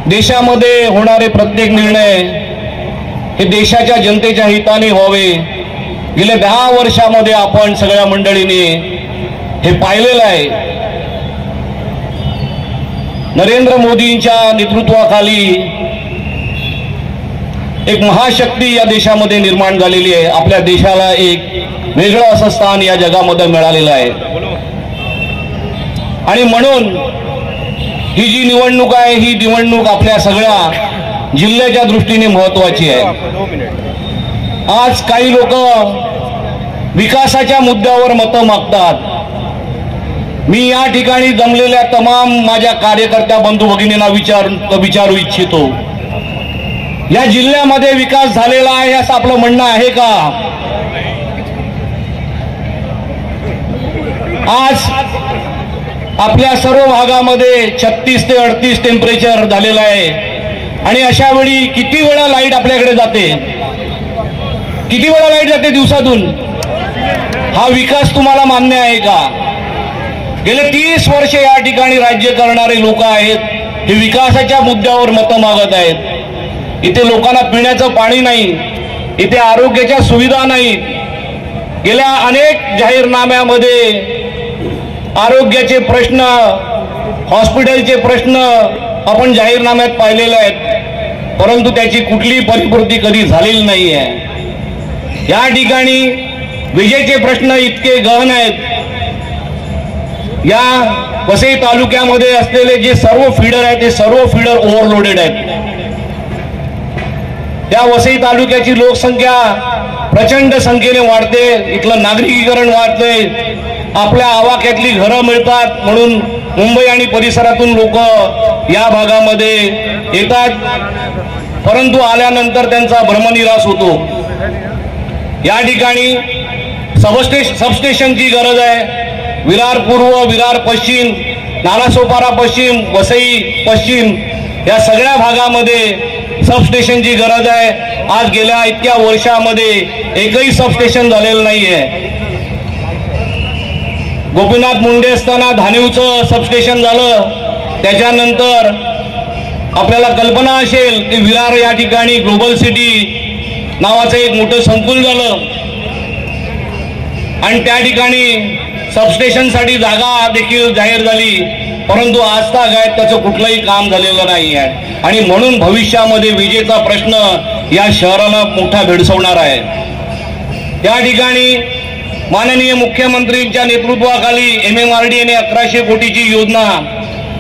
देशामध्ये होणारे प्रत्येक निर्णय हे देशाच्या जनतेच्या हिताने व्हावे। गेल्या 10 वर्षामध्ये आपण सगळ्या मंडळींनी हे पाहिलेलं आहे। नरेंद्र मोदींच्या नेतृत्वाखाली एक महाशक्ती या देशामध्ये निर्माण झालेली आहे। आपल्या देशाला एक वेगळं असं स्थान या जगामध्ये मिळालेलं आहे आणि म्हणून ही जी निवडणूक आहे ही निवडणूक आपल्या सगळ्या जिल्ह्याच्या दृष्टीने महत्त्वाची आहे। आज काही लोक विकासाच्या मुद्द्यावर मतं मागतात। मी या ठिकाणी जमलेल्या तमाम माझ्या कार्यकर्त्या बंधू भगिनींना विचारू इच्छितो, या जिल्ह्यामध्ये विकास झालेला आहे असं आपलं म्हणणं आहे का? आज आपल्या सर्व भागामध्ये 36 ते 38 टेम्परेचर झालेलं आहे आणि अशा वेळी किती वेळा लाईट आपल्याकडे जाते, किती वेळा लाईट जाते दिवसातून? हा विकास तुम्हाला मान्य आहे का? गेले 30 वर्षे या ठिकाणी राज्य करणारे लोक आहेत, हे विकासाच्या मुद्द्यावर मतं मागत आहेत। इथे लोकांना पिण्याचं पाणी नाही, इथे आरोग्याच्या सुविधा नाहीत। गेल्या अनेक जाहीरनाम्यामध्ये आरोग्याचे प्रश्न, हॉस्पिटलचे प्रश्न आपण जाहीरनाम्यात पाहिलेले आहेत, परंतु त्याची कुठलीही परिपूर्ती कधी झालेली नाही आहे। या ठिकाणी विजेचे प्रश्न इतके गहन आहेत। या वसई तालुक्यामध्ये असलेले जे सर्व फीडर आहेत ते सर्व फीडर ओव्हरलोडेड आहेत। त्या वसई तालुक्याची लोकसंख्या प्रचंड संख्येने वाढते, इथलं नागरिकीकरण वाढतंय, आपल्या आवाक्यातली घरं मिळतात म्हणून मुंबई आणि परिसरातून लोक या भागामध्ये येतात, परंतु आल्यानंतर त्यांचा भ्रमनिरास होतो। या ठिकाणी सबस्टेशनची गरज आहे। विरार पूर्व, विरार पश्चिम, नालासोपारा पश्चिम, वसई पश्चिम या सगळ्या भागामध्ये सबस्टेशनची गरज आहे। आज गेल्या इतक्या वर्षामध्ये एकही सबस्टेशन झालेलं नाहीये। गोपीनाथ मुंडे असताना धानिवचं सबस्टेशन झालं, त्याच्यानंतर आपल्याला कल्पना असेल की विरार या ठिकाणी ग्लोबल सिटी नावाचं एक मोठं संकुल झालं आणि त्या ठिकाणी सबस्टेशनसाठी जागा देखील जाहीर झाली, परंतु आजतागायत त्याचं कुठलंही काम झालेलं नाही आहे आणि म्हणून भविष्यामध्ये विजेचा प्रश्न या शहराला मोठा भेडसावणार आहे। त्या ठिकाणी माननीय मुख्यमंत्रींच्या नेतृत्वाखाली MMRDA ने 1100 कोटीची योजना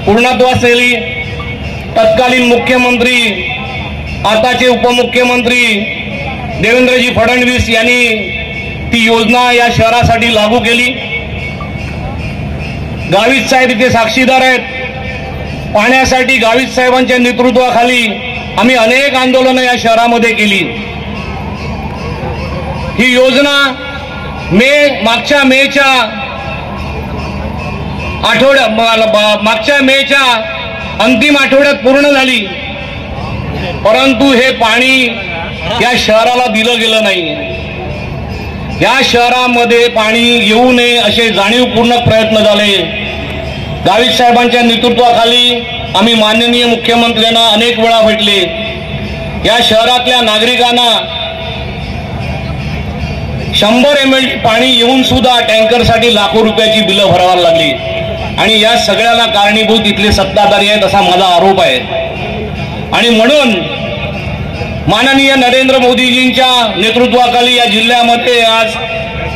पूर्णत्वास नेली। तत्कालीन मुख्यमंत्री आताचे उपमुख्यमंत्री देवेंद्रजी फडणवीस यांनी ती योजना या शहरासाठी लागू केली। गावित साहेब इथे साक्षीदार आहेत। पाण्यासाठी गावित साहेबांच्या नेतृत्वाखाली आम्ही अनेक आंदोलनं या शहरामध्ये केली। ही योजना मागच्या मेच्या अंतिम आठवड्यात पूर्ण झाली, परंतु हे पाणी या शहराला दिलं गेलं नाही। या शहरामध्ये पाणी येऊ नये असे जाणीवपूर्ण प्रयत्न झाले। गावित साहेबांच्या नेतृत्वाखाली आम्ही माननीय मुख्यमंत्र्यांना अनेक वेळा भेटले। या शहरातल्या नागरिकांना 100 ml पाणी येऊन सुद्धा टँकरसाठी लाखो रुपयाची बिलं भरावी लागली आणि या सगळ्याला कारणीभूत इथले सत्ताधारी आहेत असा माझा आरोप आहे। आणि म्हणून माननीय नरेंद्र मोदीजींच्या नेतृत्वाखाली या जिल्ह्यामध्ये आज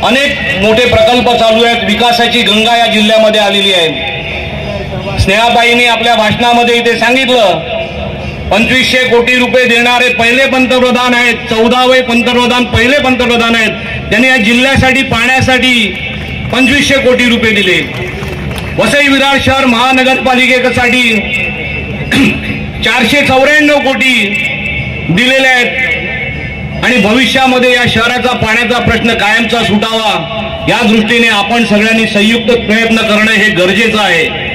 अनेक मोठे प्रकल्प चालू आहेत। विकासाची गंगा या जिल्ह्यामध्ये आलेली आहे। स्नेहाताईंनी आपल्या भाषणामध्ये इथे सांगितलं 2500 कोटी रुपये देणारे पहिले पंतप्रधान आहेत, 14वे पंतप्रधान पहिले पंतप्रधान आहेत। त्यांनी या जिल्ह्यासाठी पाण्यासाठी 2500 कोटी रुपये दिले। वसई विरार शहर महानगरपालिकेसाठी 494 कोटी दिलेले आहेत आणि भविष्यामध्ये या शहराचा पाण्याचा प्रश्न कायमचा सुटावा या दृष्टीने आपण सगळ्यांनी संयुक्त प्रयत्न करणं हे गरजेचं आहे।